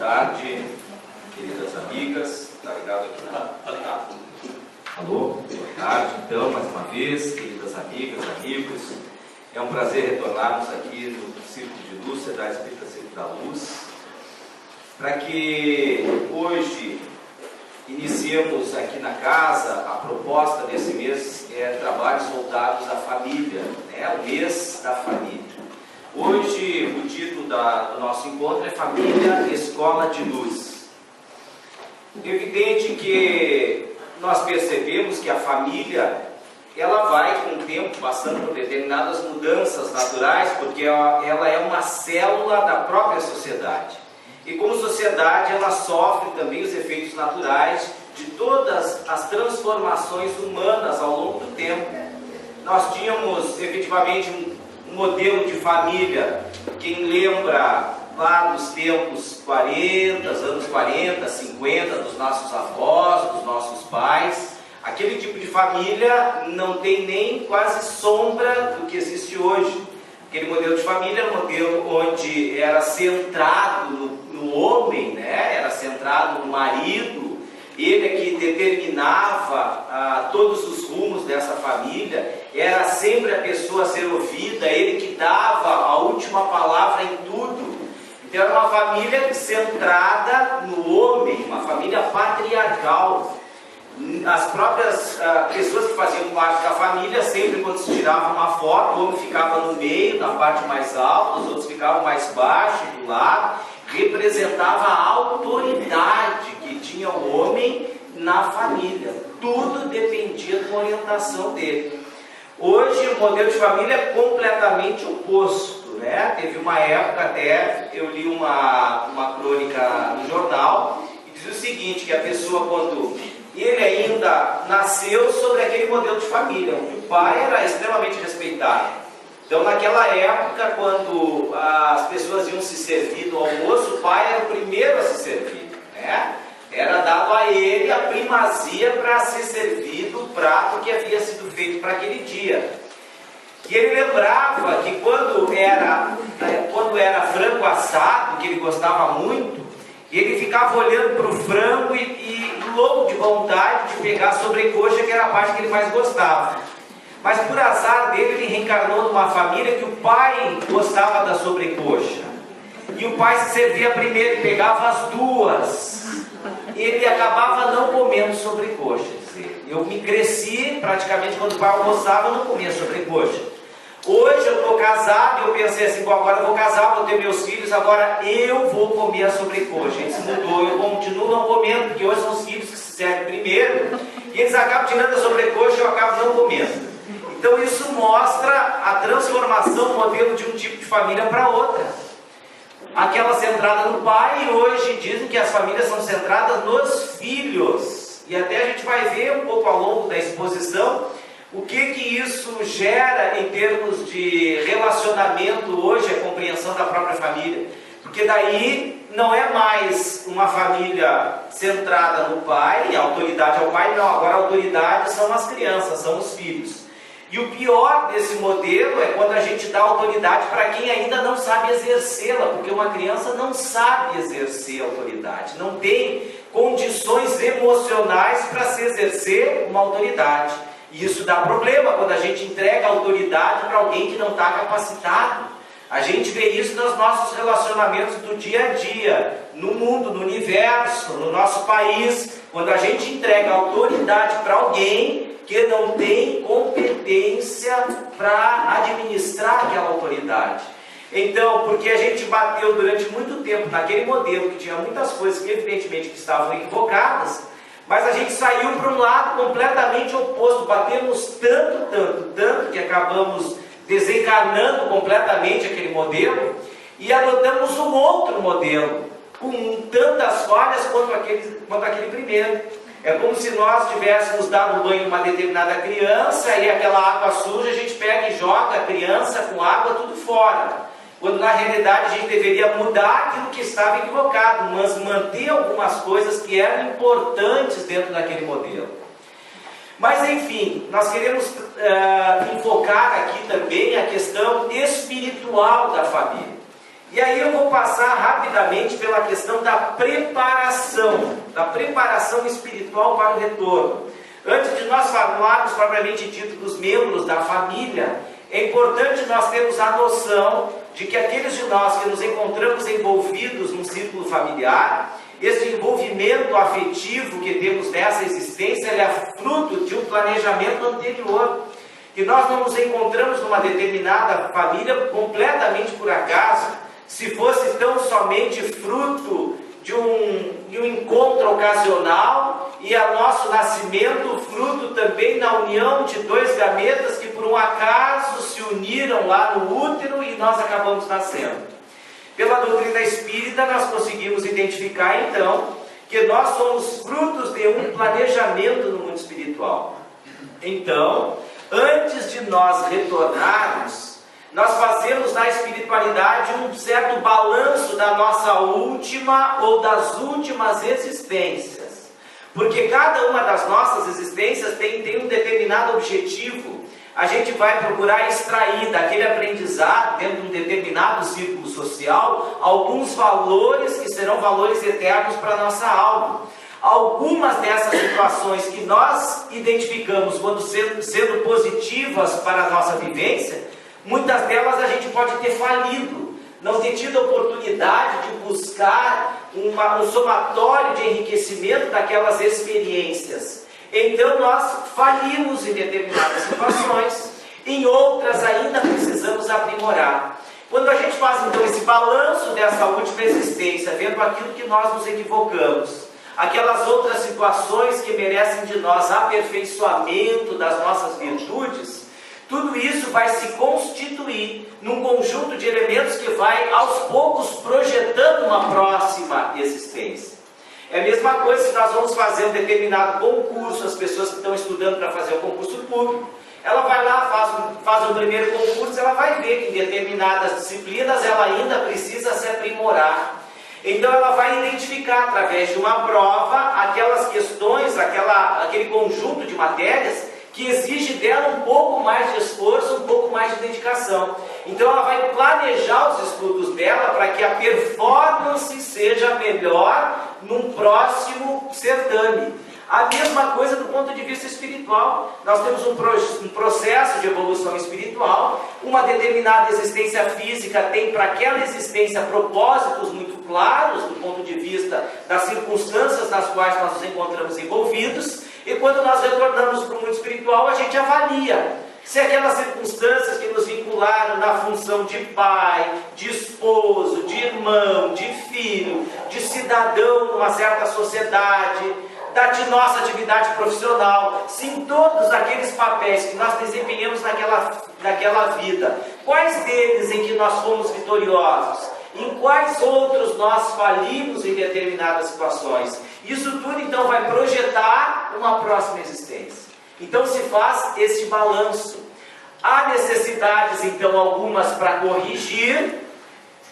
tarde, queridas amigas. Tá ligado aqui? Tá ligado. Alô, boa tarde. Então, mais uma vez, queridas amigas, amigos, é um prazer retornarmos aqui no Círculo de Luz, Sociedade Espírita Círculo da Luz, para que hoje iniciemos aqui na casa. A proposta desse mês é trabalhos voltados à família, né? O mês da família. Hoje o título do nosso encontro é Família, Escola de Luz. Evidente que nós percebemos que a família, ela vai com o tempo passando por determinadas mudanças naturais, porque ela é uma célula da própria sociedade. E como sociedade, ela sofre também os efeitos naturais de todas as transformações humanas ao longo do tempo. Nós tínhamos efetivamente um modelo de família, quem lembra lá dos tempos 40, anos 40, 50, dos nossos avós, dos nossos pais, aquele tipo de família não tem nem quase sombra do que existe hoje. Aquele modelo de família era um modelo onde era centrado no homem, né? Era centrado no marido, ele é que determinava todos os rumos dessa família, era sempre a pessoa a ser ouvida, ele que dava a última palavra em tudo. Então era uma família centrada no homem, uma família patriarcal. As próprias pessoas que faziam parte da família, sempre quando se tirava uma foto, o homem ficava no meio, na parte mais alta, os outros ficavam mais baixo, do lado, representava a autoridade que tinha o homem na família. Tudo dependia da orientação dele. Hoje o modelo de família é completamente oposto, né? Teve uma época, até eu li uma crônica no jornal, e diz o seguinte, que a pessoa, quando ele ainda nasceu sobre aquele modelo de família, onde o pai era extremamente respeitado. Então naquela época, quando as pessoas iam se servir no almoço, o pai era o primeiro a se servir, né? Era dado a ele a primazia para ser servido o prato que havia sido feito para aquele dia. E ele lembrava que quando era frango assado, que ele gostava muito, ele ficava olhando para o frango e louco de vontade de pegar a sobrecoxa, que era a parte que ele mais gostava. Mas por azar dele, ele reencarnou numa família que o pai gostava da sobrecoxa. E o pai se servia primeiro e pegava as duas. Ele acabava não comendo sobrecoxa. Eu me cresci, praticamente, quando o pai almoçava, eu não comia sobrecoxa. Hoje eu estou casado e eu pensei assim, bom, agora eu vou casar, vou ter meus filhos, agora eu vou comer a sobrecoxa. Isso mudou, eu continuo não comendo, porque hoje são os filhos que se servem primeiro, e eles acabam tirando a sobrecoxa e eu acabo não comendo. Então isso mostra a transformação do modelo de um tipo de família para outra. Aquela centrada no pai, e hoje dizem que as famílias são centradas nos filhos. E até a gente vai ver um pouco ao longo da exposição o que isso gera em termos de relacionamento hoje, a compreensão da própria família. Porque daí não é mais uma família centrada no pai, a autoridade ao pai, não. Agora a autoridade são as crianças, são os filhos. E o pior desse modelo é quando a gente dá autoridade para quem ainda não sabe exercê-la, porque uma criança não sabe exercer a autoridade, não tem condições emocionais para se exercer uma autoridade. E isso dá problema quando a gente entrega a autoridade para alguém que não está capacitado. A gente vê isso nos nossos relacionamentos do dia a dia, no mundo, no universo, no nosso país, quando a gente entrega a autoridade para alguém que não tem competência para administrar aquela autoridade. Então, porque a gente bateu durante muito tempo naquele modelo que tinha muitas coisas que evidentemente que estavam equivocadas, mas a gente saiu para um lado completamente oposto, batemos tanto que acabamos desencarnando completamente aquele modelo e adotamos um outro modelo, com tantas falhas quanto aquele primeiro. É como se nós tivéssemos dado banho em uma determinada criança e aquela água suja a gente pega e joga a criança com água tudo fora. Quando na realidade a gente deveria mudar aquilo que estava equivocado, mas manter algumas coisas que eram importantes dentro daquele modelo. Mas enfim, nós queremos enfocar aqui também a questão espiritual da família. E aí eu vou passar rapidamente pela questão da preparação espiritual para o retorno. Antes de nós falarmos propriamente dito dos membros da família, é importante nós termos a noção de que aqueles de nós que nos encontramos envolvidos num círculo familiar, esse envolvimento afetivo que temos nessa existência, ele é fruto de um planejamento anterior. Que nós não nos encontramos numa determinada família completamente por acaso, se fosse tão somente fruto de um encontro ocasional e a nosso nascimento fruto também na união de dois gametas que por um acaso se uniram lá no útero e nós acabamos nascendo. Pela doutrina espírita nós conseguimos identificar então que nós somos frutos de um planejamento no mundo espiritual. Então, antes de nós retornarmos, nós fazemos na espiritualidade um certo balanço da nossa última ou das últimas existências. Porque cada uma das nossas existências tem um determinado objetivo. A gente vai procurar extrair daquele aprendizado, dentro de um determinado círculo social, alguns valores que serão valores eternos para a nossa alma. Algumas dessas situações que nós identificamos quando sendo positivas para a nossa vivência, muitas delas a gente pode ter falido, não ter tido a oportunidade de buscar um somatório de enriquecimento daquelas experiências. Então nós falimos em determinadas situações, em outras ainda precisamos aprimorar. Quando a gente faz então esse balanço dessa última existência, vendo aquilo que nós nos equivocamos, aquelas outras situações que merecem de nós aperfeiçoamento das nossas virtudes, tudo isso vai se constituir num conjunto de elementos que vai aos poucos projetando uma próxima existência. É a mesma coisa se nós vamos fazer um determinado concurso, as pessoas que estão estudando para fazer o concurso público, ela vai lá, faz o primeiro concurso, ela vai ver que em determinadas disciplinas ela ainda precisa se aprimorar. Então ela vai identificar através de uma prova aquelas questões, aquele conjunto de matérias que exige dela um pouco mais de esforço, um pouco mais de dedicação. Então ela vai planejar os estudos dela para que a performance seja melhor num próximo certame. A mesma coisa do ponto de vista espiritual. Nós temos um processo de evolução espiritual, uma determinada existência física tem para aquela existência propósitos muito claros do ponto de vista das circunstâncias nas quais nós nos encontramos envolvidos, e quando nós retornamos para o mundo espiritual, a gente avalia se aquelas circunstâncias que nos vincularam na função de pai, de esposo, de irmão, de filho, de cidadão numa certa sociedade, da nossa atividade profissional, se em todos aqueles papéis que nós desempenhamos naquela vida, quais deles em que nós fomos vitoriosos? Em quais outros nós falimos em determinadas situações? Isso tudo então vai projetar uma próxima existência. Então se faz esse balanço. Há necessidades então algumas para corrigir,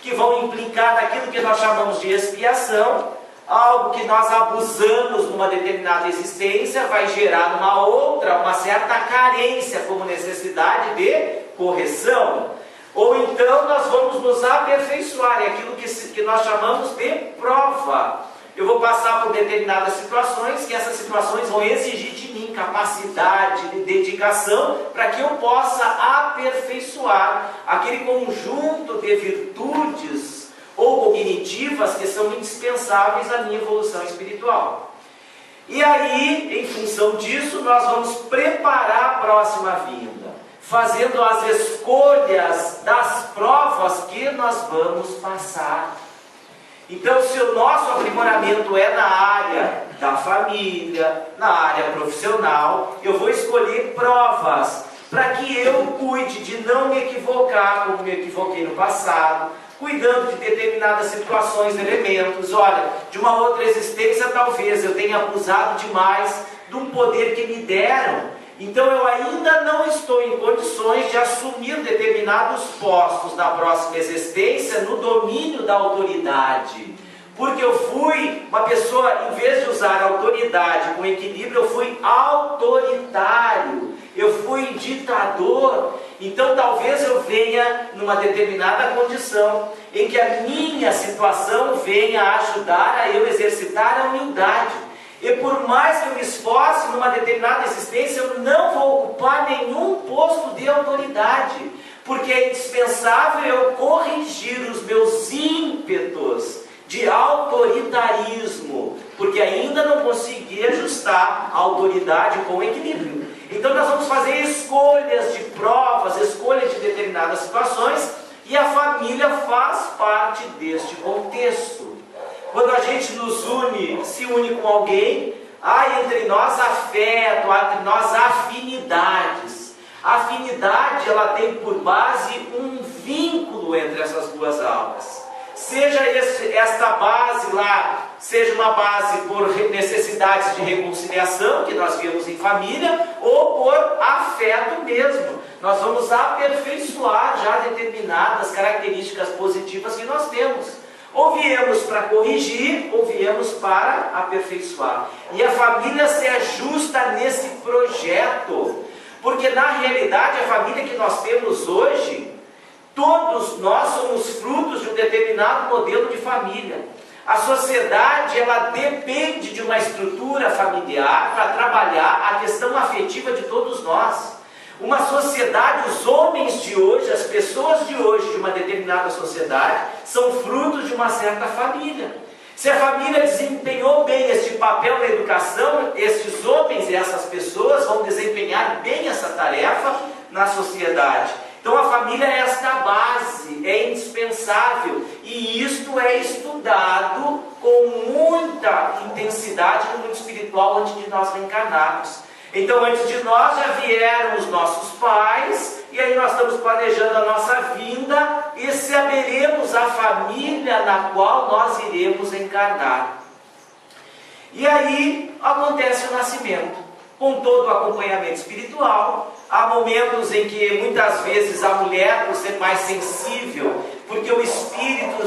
que vão implicar naquilo que nós chamamos de expiação. Algo que nós abusamos numa determinada existência vai gerar numa outra uma certa carência como necessidade de correção. Ou então nós vamos nos aperfeiçoar, é aquilo que nós chamamos de prova. Eu vou passar por determinadas situações, que essas situações vão exigir de mim capacidade, de dedicação, para que eu possa aperfeiçoar aquele conjunto de virtudes ou cognitivas que são indispensáveis à minha evolução espiritual. E aí, em função disso, nós vamos preparar a próxima vinda, fazendo as escolhas das provas que nós vamos passar. Então, se o nosso aprimoramento é na área da família, na área profissional, eu vou escolher provas para que eu cuide de não me equivocar como me equivoquei no passado, cuidando de determinadas situações, elementos. Olha, de uma outra existência talvez eu tenha abusado demais de um poder que me deram, então eu ainda não estou em condições de assumir determinados postos na próxima existência no domínio da autoridade, porque eu fui uma pessoa, em vez de usar autoridade com equilíbrio, eu fui autoritário, eu fui ditador. Então talvez eu venha numa determinada condição em que a minha situação venha a ajudar a eu exercitar a humildade. E por mais que eu me esforce numa determinada existência, eu não vou ocupar nenhum posto de autoridade, porque é indispensável eu corrigir os meus ímpetos de autoritarismo, porque ainda não consegui ajustar a autoridade com equilíbrio. Então nós vamos fazer escolhas de provas, escolhas de determinadas situações, e a família faz parte deste contexto. Quando a gente se une com alguém, há entre nós afeto, há entre nós afinidades. A afinidade, ela tem por base um vínculo entre essas duas almas. Seja esta base lá, seja uma base por necessidades de reconciliação, que nós vemos em família, ou por afeto mesmo. Nós vamos aperfeiçoar já determinadas características positivas que nós temos. Ou viemos para corrigir, ou viemos para aperfeiçoar. E a família se ajusta nesse projeto. Porque na realidade a família que nós temos hoje, todos nós somos frutos de um determinado modelo de família. A sociedade, ela depende de uma estrutura familiar para trabalhar a questão afetiva de todos nós. Uma sociedade, os homens de hoje, as pessoas de hoje de uma determinada sociedade, são frutos de uma certa família. Se a família desempenhou bem este papel na educação, estes homens e essas pessoas vão desempenhar bem essa tarefa na sociedade. Então a família é esta base, é indispensável, e isto é estudado com muita intensidade no mundo espiritual antes de nós reencarnarmos. Então antes de nós já vieram os nossos pais, e aí nós estamos planejando a nossa vinda e saberemos a família na qual nós iremos encarnar. E aí acontece o nascimento, com todo o acompanhamento espiritual. Há momentos em que muitas vezes a mulher, por ser mais sensível, porque o espírito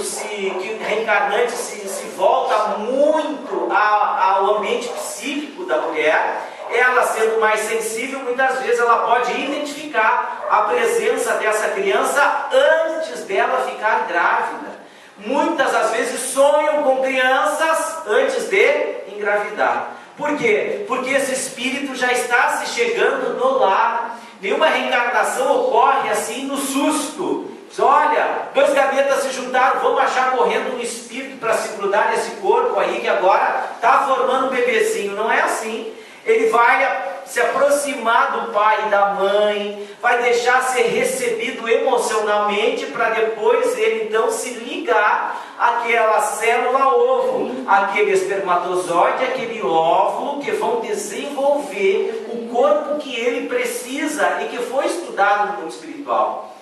reencarnante se volta muito ao ambiente psíquico da mulher, ela sendo mais sensível, muitas vezes ela pode identificar a presença dessa criança antes dela ficar grávida. Muitas às vezes sonham com crianças antes de engravidar. Por quê? Porque esse espírito já está se chegando no lar. Nenhuma reencarnação ocorre assim no susto. Olha, dois gametas se juntaram, vamos achar correndo um espírito para se grudar nesse corpo aí que agora está formando um bebezinho. Não é assim. Ele vai se aproximar do pai e da mãe, vai deixar ser recebido emocionalmente para depois ele então se ligar àquela célula ovo, aquele espermatozoide, aquele óvulo que vão desenvolver o corpo que ele precisa e que foi estudado no mundo espiritual.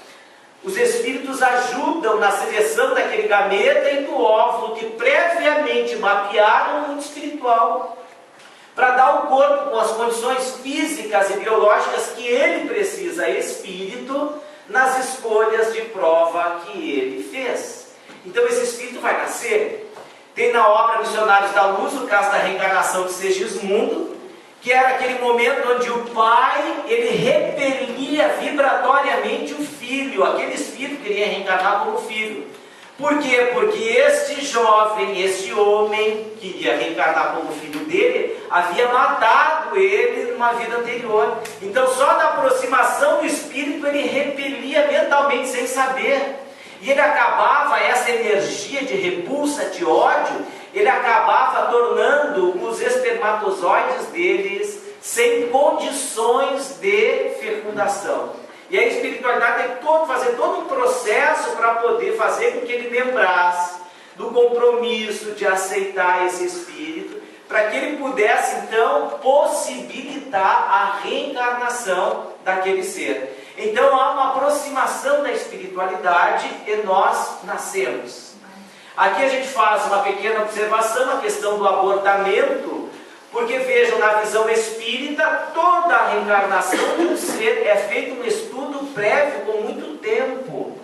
Os espíritos ajudam na seleção daquele gameta e do óvulo que previamente mapearam no mundo espiritual, para dar o corpo com as condições físicas e biológicas que ele precisa, espírito, nas escolhas de prova que ele fez. Então esse espírito vai nascer. Tem na obra Missionários da Luz o caso da reencarnação de Segismundo, que era aquele momento onde o pai, ele repelia vibratoriamente o filho, aquele espírito queria reencarnar como filho. Por quê? Porque este jovem, este homem, que iria reencarnar como filho dele, havia matado ele numa vida anterior. Então só na aproximação do espírito ele repelia mentalmente, sem saber. E ele acabava, essa energia de repulsa, de ódio, ele acabava tornando os espermatozoides deles sem condições de fecundação. E a espiritualidade tem que fazer todo um processo para poder fazer com que ele lembrasse do compromisso de aceitar esse espírito, para que ele pudesse então possibilitar a reencarnação daquele ser. Então há uma aproximação da espiritualidade e nós nascemos. Aqui a gente faz uma pequena observação, a questão do abortamento. Porque vejam, na visão espírita, toda a reencarnação de um ser é feito um estudo prévio com muito tempo.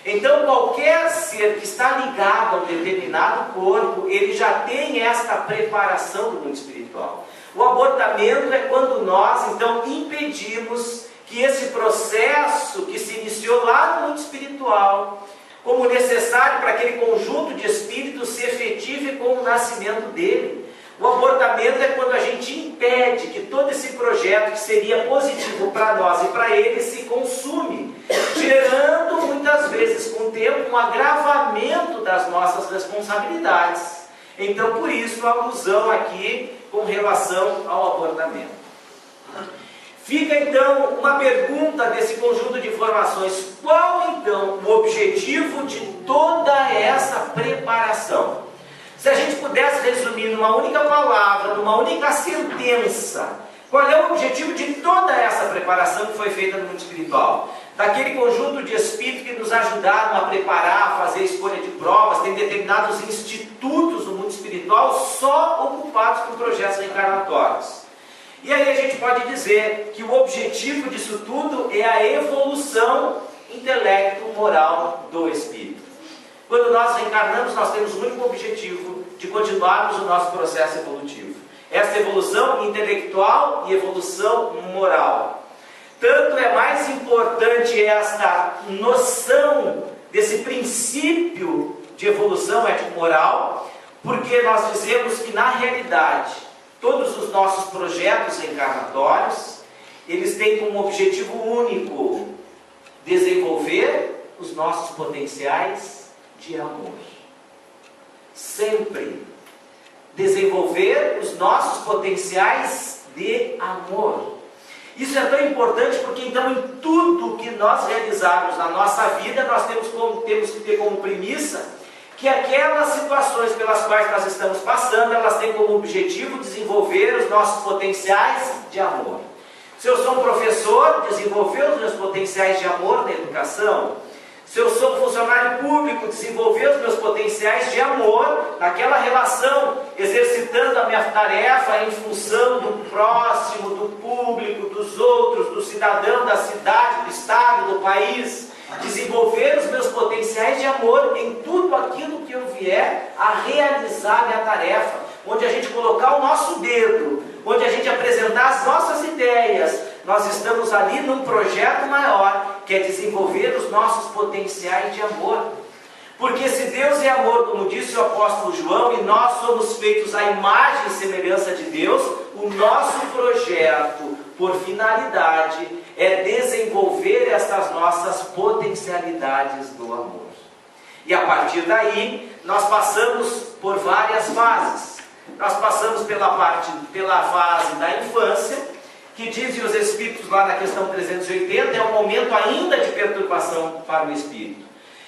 Então qualquer ser que está ligado a um determinado corpo, ele já tem esta preparação do mundo espiritual. O abortamento é quando nós então impedimos que que esse processo que se iniciou lá no mundo espiritual, como necessário para aquele conjunto de espíritos se efetive com o nascimento dele. O abortamento é quando a gente impede que todo esse projeto que seria positivo para nós e para ele se consume, gerando muitas vezes com o tempo um agravamento das nossas responsabilidades. Então, por isso a alusão aqui com relação ao abortamento. Fica então uma pergunta desse conjunto de informações: qual então o objetivo de toda essa preparação? Se a gente pudesse resumir numa única palavra, numa única sentença, qual é o objetivo de toda essa preparação que foi feita no mundo espiritual? Daquele conjunto de espíritos que nos ajudaram a preparar, a fazer a escolha de provas, tem determinados institutos no mundo espiritual só ocupados com projetos reencarnatórios. E aí a gente pode dizer que o objetivo disso tudo é a evolução intelecto-moral do espírito. Quando nós reencarnamos, nós temos o único objetivo de continuarmos o nosso processo evolutivo. Essa evolução intelectual e evolução moral. Tanto é mais importante esta noção desse princípio de evolução ético-moral, porque nós dizemos que na realidade, todos os nossos projetos reencarnatórios, eles têm como objetivo único desenvolver os nossos potenciais de amor. Sempre desenvolver os nossos potenciais de amor. Isso é tão importante porque então em tudo que nós realizarmos na nossa vida, nós temos que ter como premissa que aquelas situações pelas quais nós estamos passando, elas têm como objetivo desenvolver os nossos potenciais de amor. Se eu sou um professor, desenvolver os meus potenciais de amor na educação. Se eu sou um funcionário público, desenvolver os meus potenciais de amor naquela relação, exercitando a minha tarefa em função do próximo, do público, dos outros, do cidadão, da cidade, do estado, do país. Desenvolver os meus potenciais de amor em tudo aquilo que eu vier a realizar minha tarefa, onde a gente colocar o nosso dedo, onde a gente apresentar as nossas ideias, nós estamos ali num projeto maior, que é desenvolver os nossos potenciais de amor. Porque se Deus é amor, como disse o apóstolo João, e nós somos feitos à imagem e semelhança de Deus, o nosso projeto, por finalidade, é desenvolver estas nossas potencialidades do amor. E a partir daí, nós passamos por várias fases. Nós passamos pela fase da infância, que dizem os espíritos lá na questão 380, é um momento ainda de perturbação para o espírito.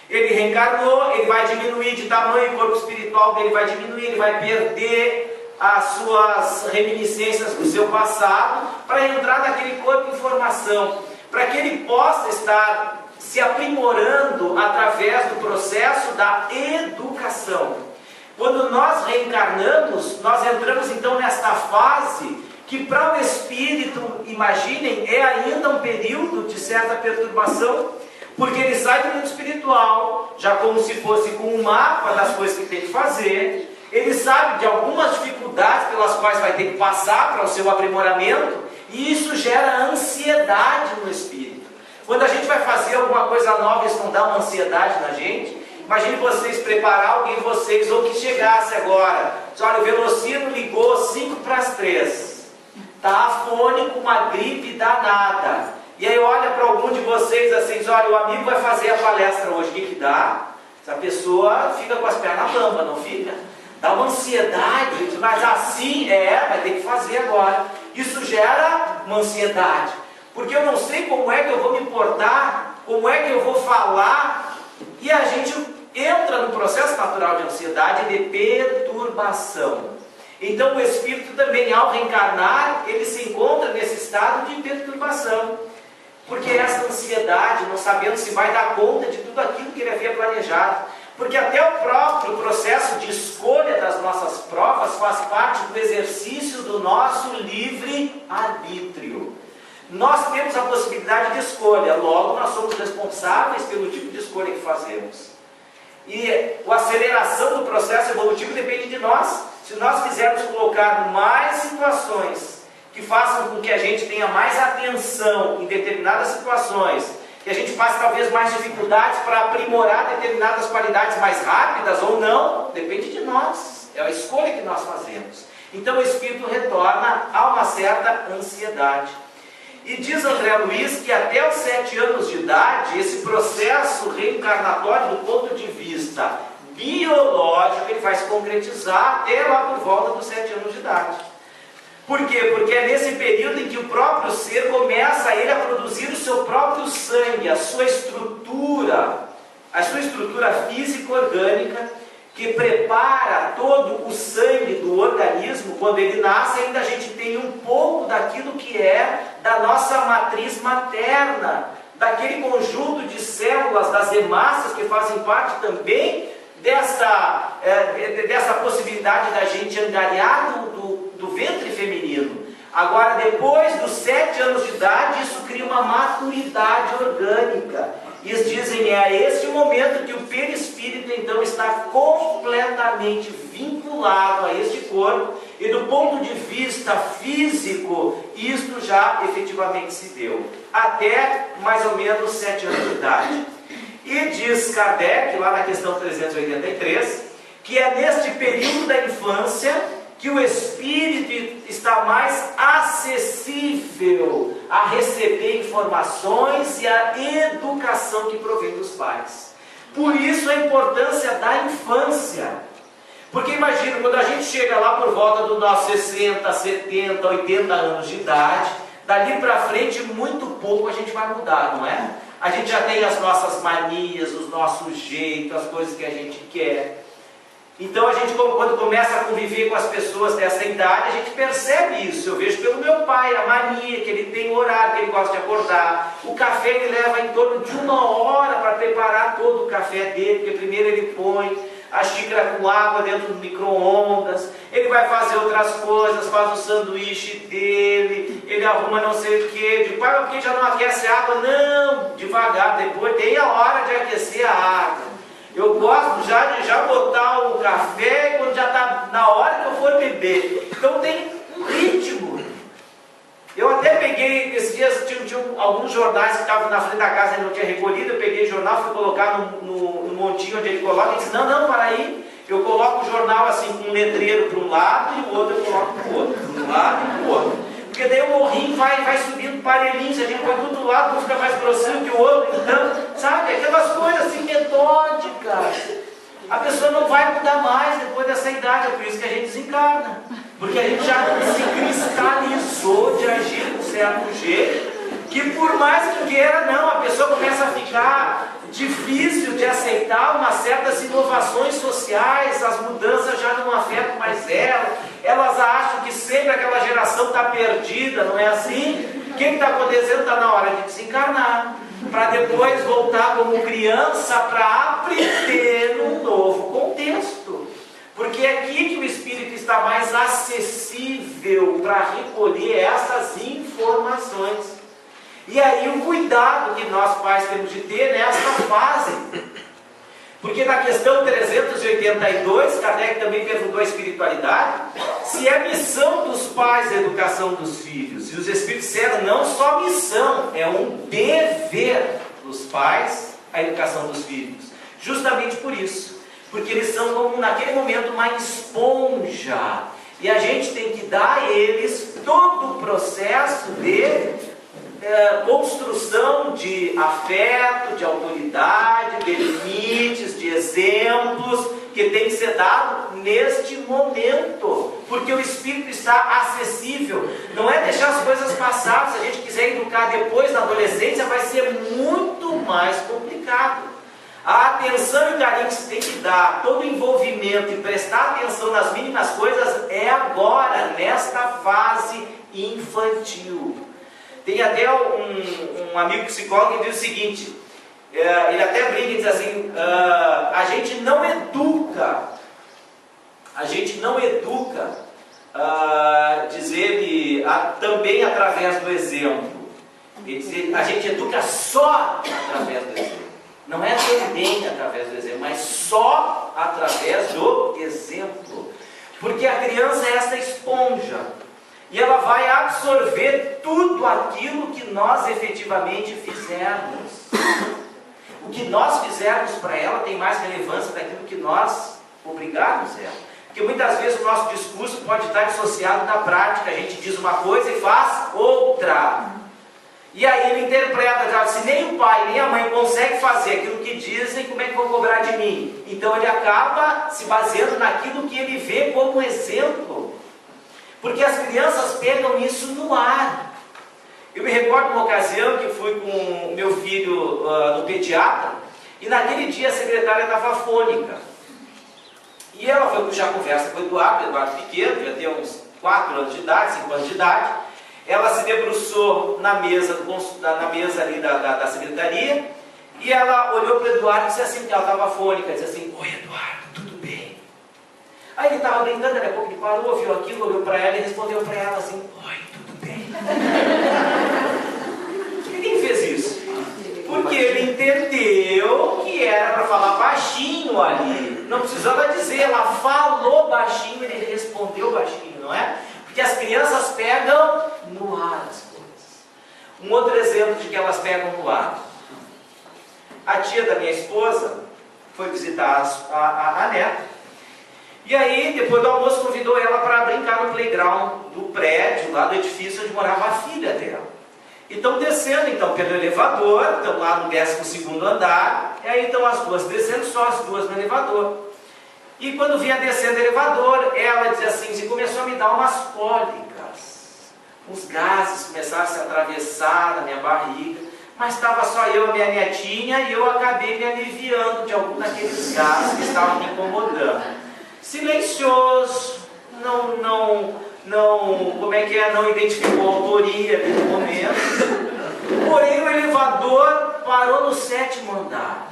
Ele reencarnou, ele vai diminuir de tamanho, o corpo espiritual dele vai diminuir, ele vai perder as suas reminiscências do seu passado, para entrar naquele corpo em formação, para que ele possa estar se aprimorando através do processo da educação. Quando nós reencarnamos, nós entramos então nesta fase que para o espírito, imaginem, é ainda um período de certa perturbação, porque ele sai do mundo espiritual, já como se fosse com um mapa das coisas que tem que fazer, ele sabe de algumas dificuldades pelas quais vai ter que passar para o seu aprimoramento, e isso gera ansiedade no espírito. Quando a gente vai fazer alguma coisa nova, isso não dá uma ansiedade na gente. Imagine vocês preparar alguém, vocês, ou que chegasse agora, diz, olha, o Velocino ligou 2:55, está afônico, uma gripe danada, e aí olha para algum de vocês assim, diz, olha, o amigo vai fazer a palestra hoje, o que dá? Essa pessoa fica com as pernas bambas, não fica? Dá uma ansiedade, mas assim, vai ter que fazer agora. Isso gera uma ansiedade, porque eu não sei como é que eu vou me portar, como é que eu vou falar, e a gente entra no processo natural de ansiedade e de perturbação. Então o espírito também, ao reencarnar, ele se encontra nesse estado de perturbação, porque essa ansiedade, não sabendo se vai dar conta de tudo aquilo que ele havia planejado, porque até o próprio processo de escolha das nossas provas faz parte do exercício do nosso livre-arbítrio. Nós temos a possibilidade de escolha, logo nós somos responsáveis pelo tipo de escolha que fazemos. E a aceleração do processo evolutivo depende de nós. Se nós quisermos colocar mais situações que façam com que a gente tenha mais atenção em determinadas situações, que a gente passe talvez mais dificuldades para aprimorar determinadas qualidades mais rápidas ou não, depende de nós, é a escolha que nós fazemos. Então o Espírito retorna a uma certa ansiedade. E diz André Luiz que até os 7 anos de idade, esse processo reencarnatório do ponto de vista biológico, ele vai se concretizar até lá por volta dos 7 anos de idade. Por quê? Porque é nesse período em que o próprio ser começa ele a produzir o seu próprio sangue, a sua estrutura física orgânica, que prepara todo o sangue do organismo. Quando ele nasce, ainda a gente tem um pouco daquilo que é da nossa matriz materna, daquele conjunto de células, das hemácias que fazem parte também dessa possibilidade da gente angariar do ventre feminino. Agora, depois dos 7 anos de idade, isso cria uma maturidade orgânica. E eles dizem, é a esse momento que o perispírito então está completamente vinculado a este corpo, e do ponto de vista físico, isto já efetivamente se deu, até mais ou menos 7 anos de idade. E diz Kardec, lá na questão 383, que é neste período da infância que o espírito está mais acessível a receber informações e a educação que provém dos pais. Por isso a importância da infância. Porque imagina, quando a gente chega lá por volta dos nossos 60, 70, 80 anos de idade, dali para frente muito pouco a gente vai mudar, não é? A gente já tem as nossas manias, os nossos jeitos, as coisas que a gente quer. Então a gente, quando começa a conviver com as pessoas dessa idade, a gente percebe isso. Eu vejo pelo meu pai, a mania, que ele tem horário, que ele gosta de acordar. O café ele leva em torno de 1 hora para preparar todo o café dele, porque primeiro ele põe a xícara com água dentro do micro-ondas, ele vai fazer outras coisas, faz o sanduíche dele, ele arruma não sei o que, de pai, porque já não aquece a água? Não, devagar, depois tem a hora de aquecer a água. Eu gosto de já botar o café quando já está na hora que eu for beber. Então tem um ritmo. Eu até peguei, esses dias tinha alguns jornais que estavam na frente da casa e não tinha recolhido. Eu peguei o jornal, fui colocar no montinho onde ele coloca. Ele disse, não, para aí. Eu coloco o jornal assim com um letreiro para um lado e o outro eu coloco para o outro. Para um lado e para o outro. Porque daí o morrinho vai subindo parelhinho, se a gente põe tudo do lado, um fica mais grossinho que o outro, então, sabe, aquelas coisas assim metódicas. A pessoa não vai mudar mais depois dessa idade, é por isso que a gente desencarna. Porque a gente já se cristalizou de agir de um certo jeito, que por mais que queira, não, a pessoa começa a ficar difícil de aceitar umas certas inovações sociais, as mudanças já não afetam mais elas acham que sempre aquela geração está perdida, não é assim? O que está acontecendo? Está na hora de desencarnar, para depois voltar como criança para aprender num novo contexto. Porque é aqui que o espírito está mais acessível para recolher essas informações. E aí o cuidado que nós pais temos de ter nessa fase. Porque na questão 382, Kardec também perguntou à espiritualidade se é missão dos pais a educação dos filhos. E os espíritos disseram, não só missão, é um dever dos pais a educação dos filhos. Justamente por isso. Porque eles são, como naquele momento, uma esponja. E a gente tem que dar a eles todo o processo de construção de afeto, de autoridade, de limites, de exemplos, que tem que ser dado neste momento, porque o espírito está acessível. Não é deixar as coisas passar. Se a gente quiser educar depois na adolescência, vai ser muito mais complicado. A atenção e o carinho que se tem que dar, todo o envolvimento e prestar atenção nas mínimas coisas é agora, nesta fase infantil. Tem até um amigo psicólogo que diz o seguinte, ele até brinca e diz assim, a gente não educa, diz ele, também através do exemplo. Ele diz, a gente educa só através do exemplo. Não é também através do exemplo, mas só através do exemplo. Porque a criança é essa esponja. E ela vai absorver tudo aquilo que nós efetivamente fizermos. O que nós fizermos para ela tem mais relevância daquilo que nós obrigarmos ela. Porque muitas vezes o nosso discurso pode estar dissociado da prática. A gente diz uma coisa e faz outra. E aí ele interpreta, já, se nem o pai nem a mãe conseguem fazer aquilo que dizem, como é que vão cobrar de mim? Então ele acaba se baseando naquilo que ele vê como exemplo. Porque as crianças pegam isso no ar. Eu me recordo de uma ocasião que fui com meu filho no pediatra, e naquele dia a secretária estava afônica. E ela foi puxar conversa com o Eduardo pequeno, já tem uns 4 anos de idade, 5 anos de idade. Ela se debruçou na mesa ali da secretaria, e ela olhou para o Eduardo e disse assim, que ela estava afônica, disse assim: oi Eduardo, tudo bem? Aí ele estava brincando, daqui a pouco ele parou, viu aquilo, olhou para ela e respondeu para ela assim: oi, tudo bem? Quem fez isso? Porque ele entendeu que era para falar baixinho ali. Não precisava dizer, ela falou baixinho, ele respondeu baixinho, não é? Porque as crianças pegam no ar as coisas. Um outro exemplo de que elas pegam no ar. A tia da minha esposa foi visitar a neta. E aí, depois do almoço, convidou ela para brincar no playground do prédio, lá do edifício onde morava a filha dela. E estão descendo então pelo elevador, estão lá no 12º andar, e aí estão as duas descendo, só as duas no elevador. E quando vinha descendo o elevador, ela dizia assim, e começou a me dar umas cólicas. Uns gases começaram a se atravessar na minha barriga, mas estava só eu e a minha netinha, e eu acabei me aliviando de algum daqueles gases que estavam me incomodando. Silencioso, não identificou a autoria ali no momento. Porém, o elevador parou no 7º andar.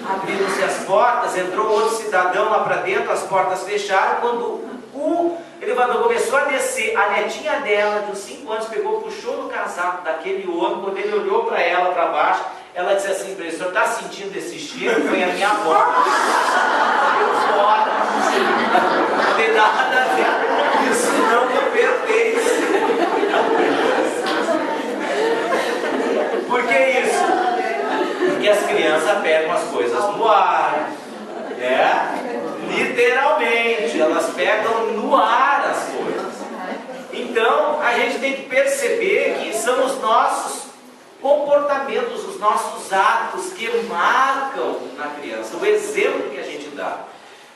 Abriram-se as portas, entrou outro cidadão lá para dentro, as portas fecharam. Quando o elevador começou a descer, a netinha dela, de uns 5 anos, pegou, puxou no casaco daquele homem. Quando ele olhou para ela, para baixo, ela disse assim: professor, está sentindo esse cheiro? Foi a minha avó. Eu fora. Não tem nada a ver. Isso não me pertence. Por que isso? Porque as crianças pegam as coisas no ar. Literalmente, elas pegam no ar as coisas. Então, a gente tem que perceber que são os nossos comportamentos, os nossos atos que marcam na criança, o exemplo que a gente dá.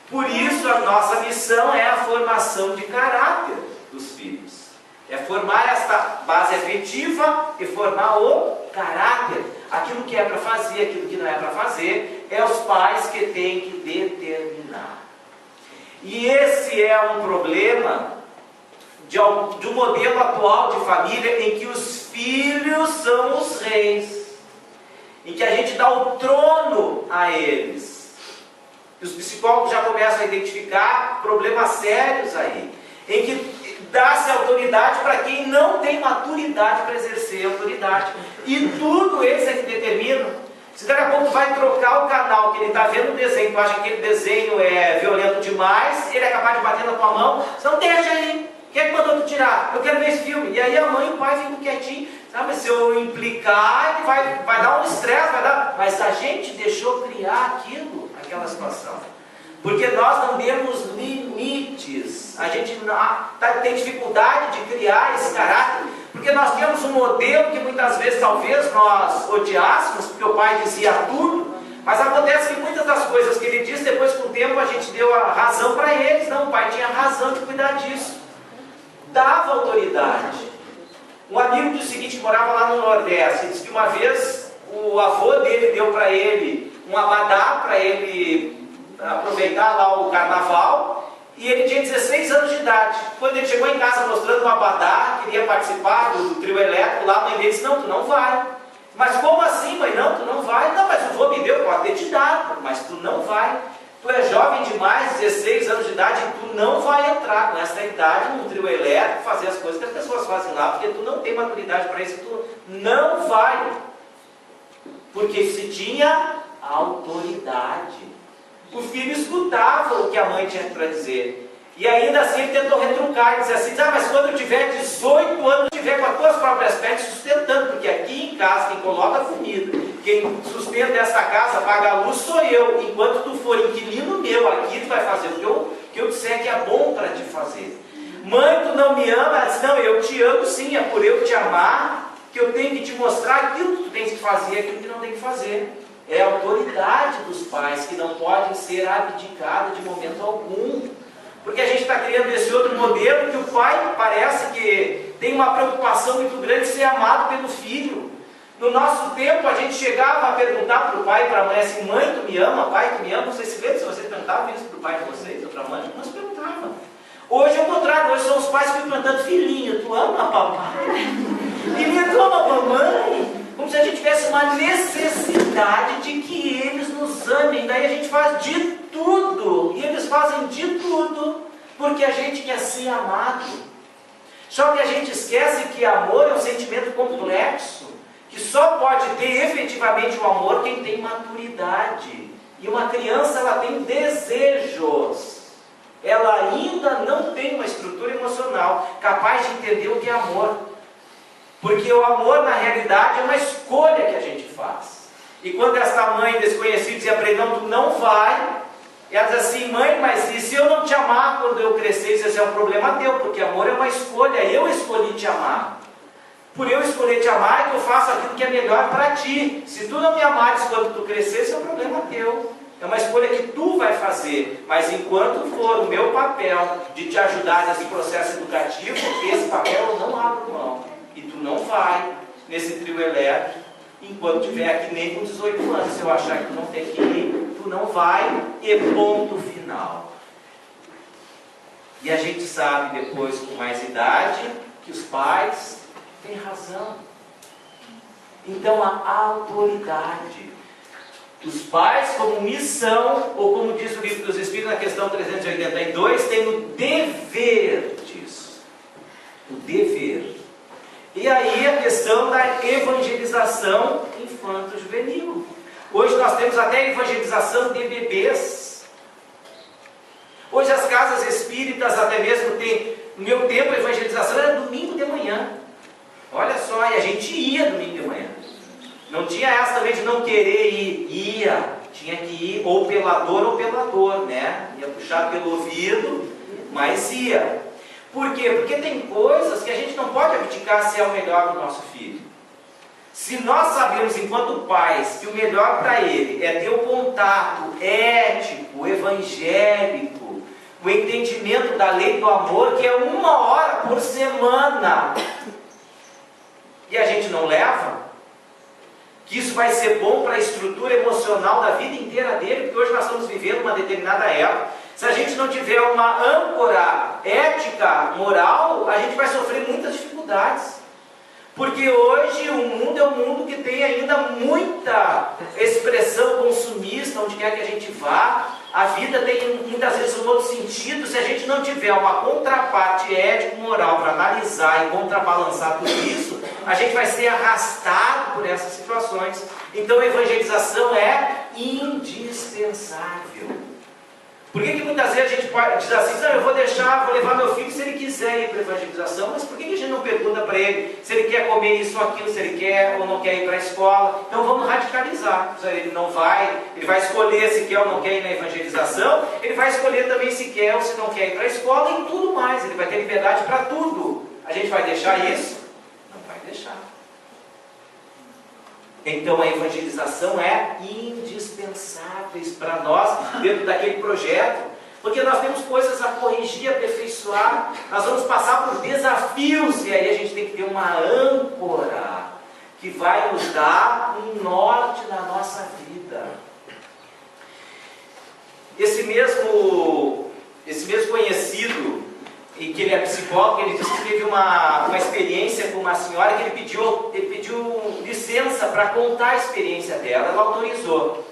Por isso a nossa missão é a formação de caráter dos filhos. É formar esta base afetiva e formar o caráter. Aquilo que é para fazer, aquilo que não é para fazer, é os pais que têm que determinar. E esse é um problema de um modelo atual de família em que os filhos são os reis, em que a gente dá o trono a eles. E os psicólogos já começam a identificar problemas sérios aí, em que dá-se autoridade para quem não tem maturidade para exercer autoridade. E tudo eles é que determinam. Se daqui a pouco vai trocar o canal, que ele está vendo um desenho, tu acha que aquele desenho é violento demais, ele é capaz de bater na tua mão, você não deixa aí. Quem é que mandou tu tirar? Eu quero ver esse filme. E aí a mãe e o pai ficam quietinhos. Sabe, se eu implicar, ele vai dar um estresse, mas a gente deixou criar aquela situação. Porque nós não demos limites. A gente tem dificuldade de criar esse caráter. Porque nós temos um modelo que muitas vezes talvez nós odiássemos, porque o pai dizia tudo. Mas acontece que muitas das coisas que ele disse, depois com o tempo a gente deu a razão para eles. Não, o pai tinha razão de cuidar disso. Dava autoridade. Um amigo disse o seguinte, que morava lá no Nordeste, disse que uma vez o avô dele deu para ele um abadá para ele aproveitar lá o carnaval, e ele tinha 16 anos de idade. Quando ele chegou em casa mostrando o abadá, queria participar do trio elétrico lá, a mãe dele disse: não, tu não vai. Mas como assim, mãe? Não, tu não vai. Não, mas o avô me deu, pode ter te dado, mas tu não vai. Tu é jovem demais, 16 anos de idade, e tu não vai entrar com essa idade no trio elétrico, fazer as coisas que as pessoas fazem lá, porque tu não tem maturidade para isso, tu não vai. Porque se tinha autoridade. O filho escutava o que a mãe tinha para dizer. E ainda assim ele tentou retrucar, ele disse assim, mas quando eu tiver 18 anos, tiver com as tuas próprias pernas sustentando, porque aqui em casa quem coloca a comida, quem sustenta essa casa, paga a luz, sou eu. Enquanto tu for inquilino meu, aqui tu vai fazer o que eu disser que é bom para te fazer. Mãe, tu não me ama? Ela disse, não, eu te amo sim, é por eu te amar que eu tenho que te mostrar aquilo que tu tens que fazer, aquilo que não tem que fazer. É a autoridade dos pais que não podem ser abdicada de momento algum. Porque a gente está criando esse outro modelo que o pai parece que tem uma preocupação muito grande de ser amado pelo filho. No nosso tempo, a gente chegava a perguntar para o pai e para a mãe assim, mãe, tu me ama? Pai, tu me ama? Vocês se lembram se vocês perguntavam isso para o pai de vocês ou para a mãe? Nós perguntávamos. Hoje é o contrário, hoje são os pais que ficam perguntando, filhinho, tu ama papai? Filhinho, tu ama mamãe? Como se a gente tivesse uma necessidade de que eles nos amem. Daí a gente faz de tudo, e eles fazem de tudo, porque a gente quer ser amado. Só que a gente esquece que amor é um sentimento complexo, que só pode ter efetivamente o amor quem tem maturidade. E uma criança, ela tem desejos. Ela ainda não tem uma estrutura emocional capaz de entender o que é amor. Porque o amor, na realidade, é uma escolha que a gente faz. E quando essa mãe desconhecida dizia para ele, não, tu não vai, ela diz assim, mãe, mas e se eu não te amar quando eu crescer? Esse é um problema teu, porque amor é uma escolha, eu escolhi te amar. Por eu escolher te amar, é que eu faço aquilo que é melhor para ti. Se tu não me amares quando tu crescer, esse é um problema teu. É uma escolha que tu vai fazer, mas enquanto for o meu papel de te ajudar nesse processo educativo, esse papel eu não abro mão. E tu não vai nesse trio elétrico, enquanto estiver aqui nem com 18 anos. Se eu achar que tu não tem que ir, tu não vai, e ponto final. E a gente sabe depois, com mais idade, que os pais têm razão. Então a autoridade. Os pais, como missão, ou como diz o Livro dos Espíritos na questão 382, têm o dever disso. O dever. E aí a questão da evangelização infanto-juvenil. Hoje nós temos até evangelização de bebês. Hoje as casas espíritas até mesmo tem, no meu tempo a evangelização era domingo de manhã. Olha só, e a gente ia domingo de manhã. Não tinha essa também de não querer ir, ia, tinha que ir ou pela dor ou pela dor, né? Ia puxar pelo ouvido, mas ia. Por quê? Porque tem coisas que a gente não pode abdicar se é o melhor para o nosso filho. Se nós sabemos, enquanto pais, que o melhor para ele é ter o contato ético, evangélico, o entendimento da lei do amor, que é 1 hora por semana, e a gente não leva, que isso vai ser bom para a estrutura emocional da vida inteira dele, porque hoje nós estamos vivendo uma determinada época. Se a gente não tiver uma âncora ética, moral, a gente vai sofrer muitas dificuldades. Porque hoje o mundo é um mundo que tem ainda muita expressão consumista, onde quer que a gente vá. A vida tem muitas vezes um outro sentido. Se a gente não tiver uma contraparte ético-moral para analisar e contrabalançar tudo isso, a gente vai ser arrastado por essas situações. Então a evangelização é indispensável. Por que muitas vezes a gente diz assim, não, eu vou levar meu filho se ele quiser ir para a evangelização, mas por que a gente não pergunta para ele se ele quer comer isso ou aquilo, se ele quer ou não quer ir para a escola? Então vamos radicalizar. Ele não vai, ele vai escolher se quer ou não quer ir na evangelização, ele vai escolher também se quer ou se não quer ir para a escola e tudo mais, ele vai ter liberdade para tudo. A gente vai deixar isso? Não vai deixar. Então a evangelização é indispensável para nós dentro daquele projeto, porque nós temos coisas a corrigir, aperfeiçoar, nós vamos passar por desafios, e aí a gente tem que ter uma âncora que vai nos dar um norte na nossa vida. Esse mesmo conhecido, e que ele é psicólogo, ele disse que teve uma experiência com uma senhora que ele pediu licença para contar a experiência dela, ela autorizou.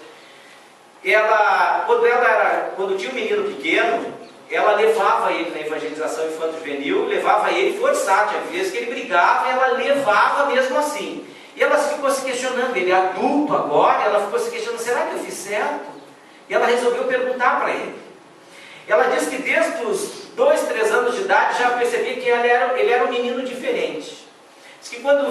Quando tinha um menino pequeno, ela levava ele na evangelização infanto-juvenil, levava ele forçado, tinha vezes que ele brigava e ela levava mesmo assim. E ela ficou se questionando, ele é adulto agora, ela ficou se questionando, será que eu fiz certo? E ela resolveu perguntar para ele. Ela disse que desde os que ele era um menino diferente. Diz que quando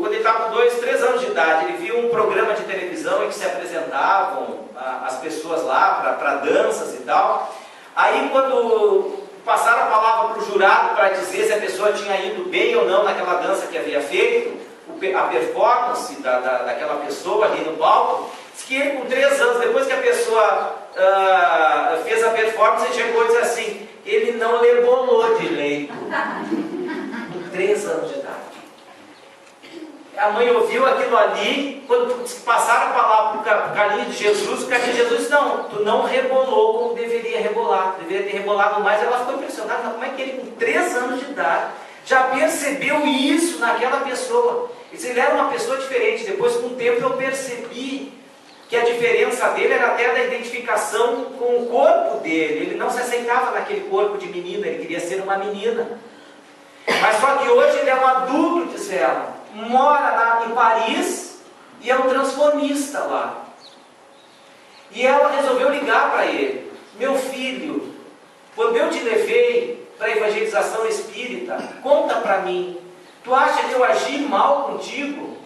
ele estava com 2, 3 anos de idade, ele viu um programa de televisão em que se apresentavam as pessoas lá para danças e tal. Aí quando passaram a palavra para o jurado para dizer se a pessoa tinha ido bem ou não naquela dança que havia feito, a performance daquela pessoa ali no palco, diz que ele com 3 anos, depois que a pessoa fez a performance, ele chegou e disse assim, ele não rebolou direito. Com 3 anos de idade. A mãe ouviu aquilo ali, quando passaram a palavra para o carinho de Jesus, o carinho de Jesus disse, não, tu não rebolou como deveria rebolar, tu deveria ter rebolado mais. Ela ficou impressionada, como é que ele com 3 anos de idade já percebeu isso naquela pessoa? Ele era uma pessoa diferente. Depois, com o tempo, eu percebi que a diferença dele era até da identificação com o corpo dele. Ele não se aceitava naquele corpo de menina, ele queria ser uma menina. Mas só que hoje ele é um adulto, disse ela. Mora em Paris e é um transformista lá. E ela resolveu ligar para ele. Meu filho, quando eu te levei para a evangelização espírita, conta para mim, tu acha que eu agi mal contigo?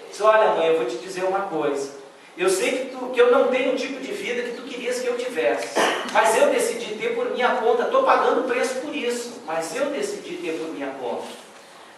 Disse, olha mãe, eu vou te dizer uma coisa. Eu sei que eu não tenho o tipo de vida que tu querias que eu tivesse, mas eu decidi ter por minha conta. Estou pagando o preço por isso, mas eu decidi ter por minha conta.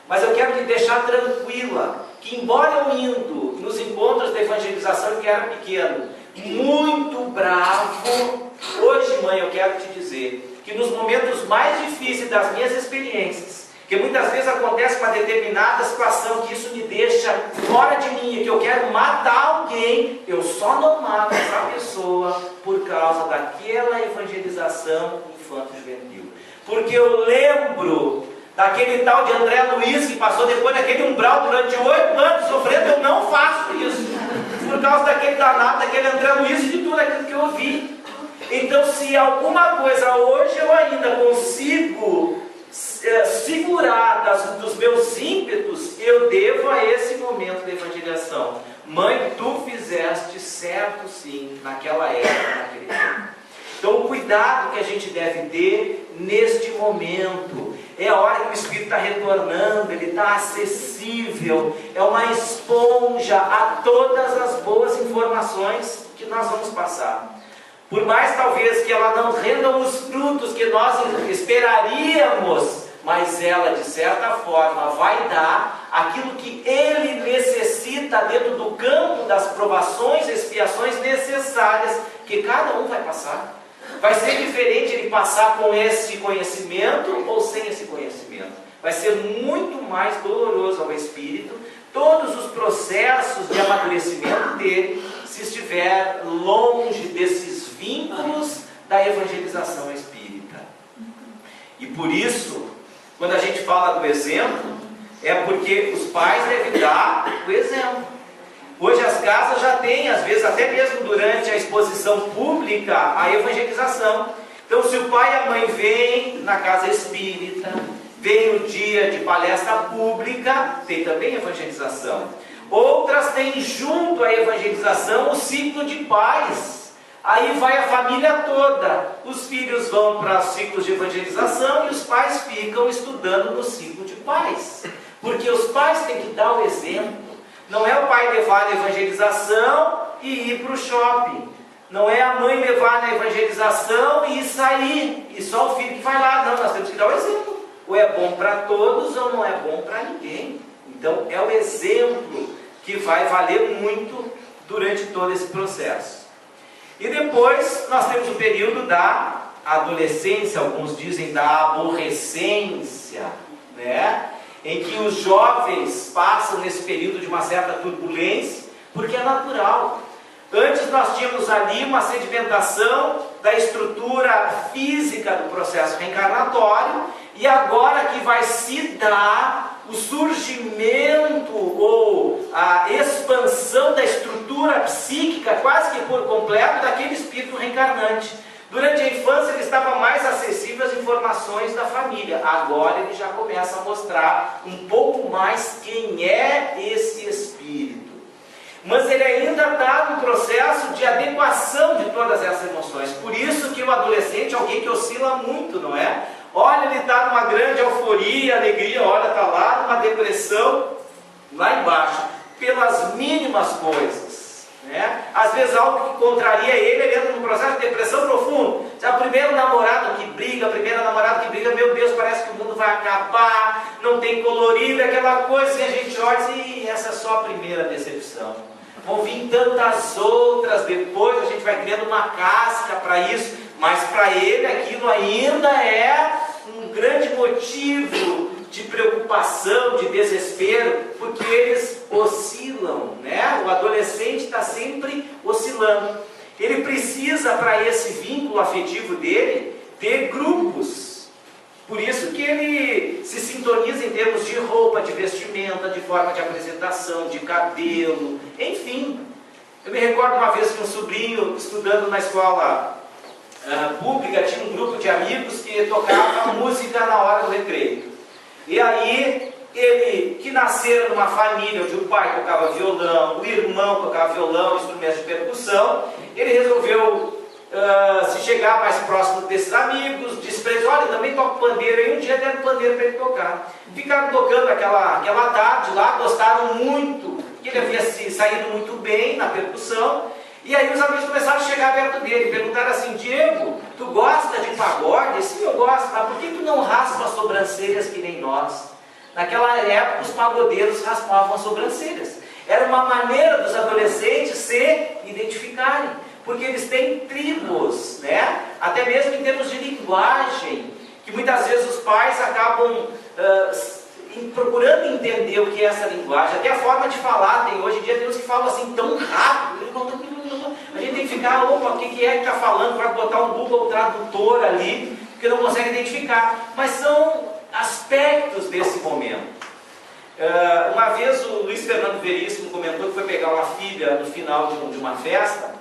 Mas eu quero te deixar tranquila, que embora eu indo nos encontros de evangelização que era pequeno, muito bravo, hoje, mãe, eu quero te dizer, que nos momentos mais difíceis das minhas experiências, que muitas vezes acontece uma determinada situação, que isso me deixa fora de mim, que eu quero matar alguém, eu só não mato essa pessoa por causa daquela evangelização infanto-juvenil. Porque eu lembro daquele tal de André Luiz, que passou depois daquele umbral durante 8 anos sofrendo, eu não faço isso, por causa daquele danado, daquele André Luiz e de tudo aquilo que eu vi. Então, se alguma coisa hoje eu ainda consigo segurar dos meus ímpetos, eu devo a esse momento da evangelização. Mãe, tu fizeste certo sim, naquela época, naquele tempo. Então, o cuidado que a gente deve ter neste momento, é a hora que o Espírito está retornando, ele está acessível, é uma esponja a todas as boas informações que nós vamos passar. Por mais talvez que ela não renda os frutos que nós esperaríamos, mas ela de certa forma vai dar aquilo que ele necessita dentro do campo das provações e expiações necessárias que cada um vai passar. Vai ser diferente ele passar com esse conhecimento ou sem esse conhecimento. Vai ser muito mais doloroso ao espírito todos os processos de amadurecimento dele, se estiver longe desses vínculos da evangelização espírita. E por isso, quando a gente fala do exemplo, é porque os pais devem dar o exemplo. Hoje as casas já têm, às vezes até mesmo durante a exposição pública, a evangelização. Então, se o pai e a mãe vêm na casa espírita, vem no dia de palestra pública, tem também evangelização. Outras têm junto à evangelização o ciclo de pais. Aí vai a família toda. Os filhos vão para os ciclos de evangelização e os pais ficam estudando no ciclo de pais. Porque os pais têm que dar o exemplo. Não é o pai levar na evangelização e ir para o shopping. Não é a mãe levar na evangelização e sair. E só o filho que vai lá. Não, nós temos que dar o exemplo. Ou é bom para todos ou não é bom para ninguém. Então é o exemplo que vai valer muito durante todo esse processo. E depois nós temos o período da adolescência, alguns dizem da aborrecência, né? Em que os jovens passam nesse período de uma certa turbulência, porque é natural. Antes nós tínhamos ali uma sedimentação da estrutura física do processo reencarnatório, e agora que vai se dar o surgimento ou a expansão da estrutura psíquica, quase que por completo, daquele espírito reencarnante. Durante a infância ele estava mais acessível às informações da família. Agora ele já começa a mostrar um pouco mais quem é esse espírito. Mas ele ainda está no processo de adequação de todas essas emoções. Por isso que o adolescente é alguém que oscila muito, não é? Olha, ele está está numa grande euforia, alegria, olha, está lá numa depressão, lá embaixo, pelas mínimas coisas, né? Às vezes algo que contraria ele entra num processo de depressão profundo. Já o primeiro namorado que briga, a primeira namorada que briga, meu Deus, parece que o mundo vai acabar, não tem colorido, aquela coisa, e a gente olha e essa é só a primeira decepção. Vão vir tantas outras depois, a gente vai criando uma casca para isso, mas para ele aquilo ainda é um grande motivo de preocupação, de desespero, porque eles oscilam, né? O adolescente está sempre oscilando. Ele precisa, para esse vínculo afetivo dele, ter grupos. Por isso que ele se sintoniza em termos de roupa, de vestimenta, de forma de apresentação, de cabelo, enfim. Eu me recordo uma vez que um sobrinho, estudando na escola pública, tinha um grupo de amigos que tocava música na hora do recreio. E aí, ele que nasceram numa família onde o pai tocava violão, o irmão tocava violão, instrumentos de percussão, ele resolveu se chegar mais próximo desses amigos, desprezou, olha, também toco pandeiro, e um dia deram pandeiro para ele tocar. Ficaram tocando aquela tarde lá, gostaram muito, que ele havia saído muito bem na percussão, e aí os amigos começaram a chegar perto dele, perguntaram assim: Diego, tu gosta de pagode? Sim, eu gosto, mas por que tu não raspa as sobrancelhas que nem nós? Naquela época os pagodeiros raspavam as sobrancelhas. Era uma maneira dos adolescentes se identificarem, porque eles têm tribos, né? Até mesmo em termos de linguagem, que muitas vezes os pais acabam procurando entender o que é essa linguagem. Até a forma de falar, hoje em dia tem uns que falam assim tão rápido, a gente tem que ficar, opa, o que é que está falando, para botar um Google Tradutor ali, porque não consegue identificar. Mas são aspectos desse momento. Uma vez o Luiz Fernando Veríssimo comentou que foi pegar uma filha no final de uma festa,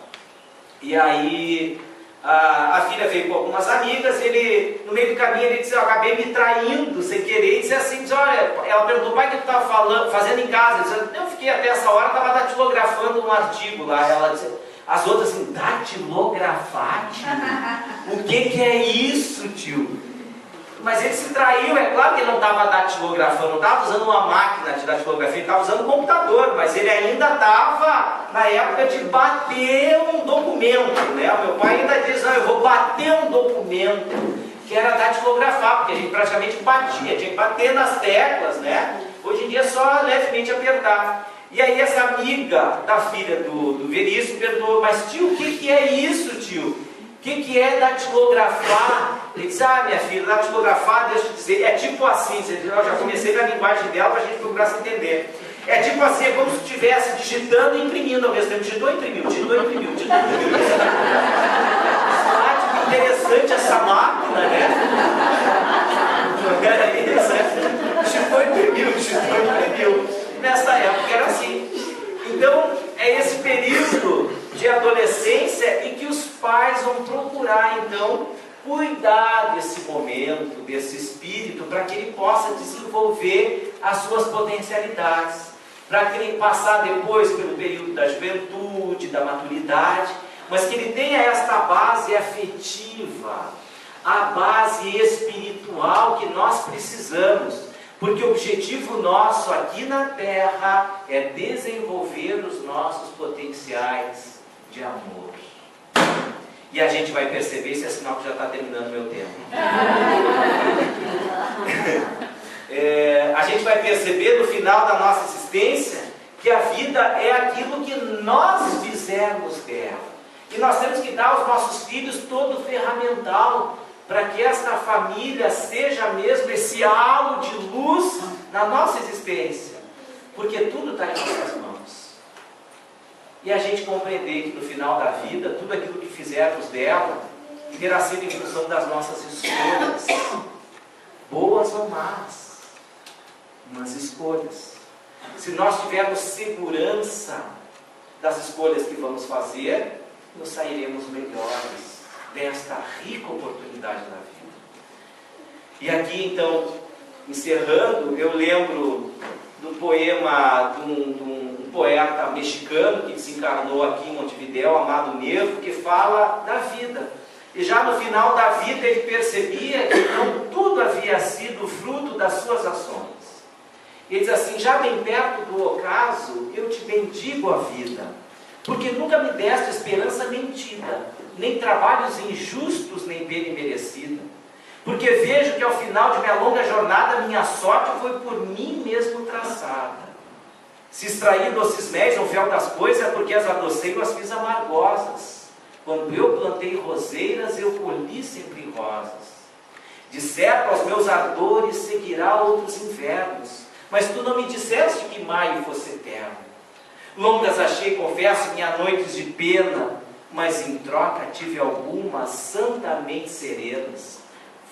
e aí a filha veio com algumas amigas, e ele, no meio do caminho, ele disse: eu acabei me traindo sem querer, e disse assim, olha, ela perguntou: pai, o que tu estava fazendo em casa? Ele disse: eu fiquei até essa hora, estava datilografando um artigo lá. Ela disse, as outras assim: datilografar, tio? O que é isso, tio? Mas ele se traiu, é claro que ele não estava datilografando, não estava usando uma máquina de datilografia, ele estava usando um computador, mas ele ainda estava na época de bater um documento, né? O meu pai ainda diz: não, eu vou bater um documento, que era datilografar, porque a gente praticamente batia, tinha que bater nas teclas, né? Hoje em dia é só levemente apertar. E aí essa amiga da filha do Veríssimo perguntou: mas tio, o que é isso, tio? O que é datilografar? Ele disse: ah, minha filha, datilografar, deixa eu dizer, é tipo assim, eu já comecei na linguagem dela para a gente procurar se entender. É tipo assim, é como se estivesse digitando e imprimindo ao mesmo tempo. Digitou e imprimiu, digitou e imprimiu, digitou e imprimiu. Ah, que interessante essa máquina, né? Era isso, né? Digitou e imprimiu, digitou e imprimiu. Nessa época era assim. Então, é esse período de adolescência em que os pais vão procurar, então, cuidar desse momento, desse espírito, para que ele possa desenvolver as suas potencialidades, para que ele passar depois pelo período da juventude, da maturidade, mas que ele tenha esta base afetiva, a base espiritual que nós precisamos. Porque o objetivo nosso aqui na Terra é desenvolver os nossos potenciais de amor. E a gente vai perceber, isso é sinal que já está terminando o meu tempo. A gente vai perceber no final da nossa existência que a vida é aquilo que nós fizermos dela. E nós temos que dar aos nossos filhos todo o ferramental para que esta família seja mesmo esse halo de luz na nossa existência, porque tudo está em nossas mãos. E a gente compreender que no final da vida, tudo aquilo que fizermos dela, terá sido em função das nossas escolhas, boas ou más, mas escolhas. Se nós tivermos segurança das escolhas que vamos fazer, nos sairemos melhores desta rica oportunidade da vida. E aqui então, encerrando, eu lembro do poema de um poeta mexicano que desencarnou aqui em Montevidéu, Amado Nervo, que fala da vida. E já no final da vida ele percebia que não tudo havia das suas ações. Ele diz assim: já bem perto do ocaso, eu te bendigo a vida, porque nunca me deste esperança mentida, nem trabalhos injustos, nem pena imerecida. Porque vejo que ao final de minha longa jornada, minha sorte foi por mim mesmo traçada. Se extrair doces méis no fel das coisas, é porque as adocei e as fiz amargosas. Quando eu plantei roseiras, eu colhi sempre rosas. De certo, aos meus ardores seguirá outros invernos, mas tu não me disseste que maio fosse eterno. Longas achei, confesso, minhas noites de pena, mas em troca tive algumas santamente serenas.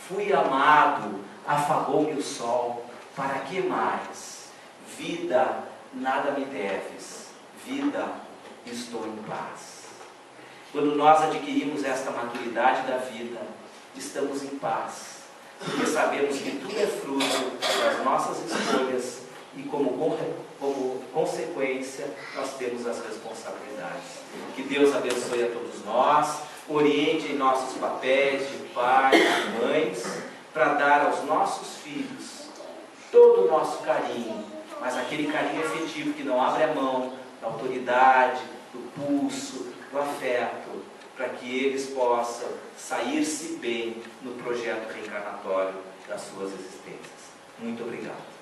Fui amado, afagou-me o sol, para que mais? Vida, nada me deves, vida, estou em paz. Quando nós adquirimos esta maturidade da vida, estamos em paz, porque sabemos que tudo é fruto das nossas escolhas e como consequência nós temos as responsabilidades. Que Deus abençoe a todos nós, oriente em nossos papéis de pai e mães, para dar aos nossos filhos todo o nosso carinho, mas aquele carinho efetivo que não abre a mão da autoridade, do pulso, do afeto, para que eles possam sair-se bem no projeto reencarnatório das suas existências. Muito obrigado.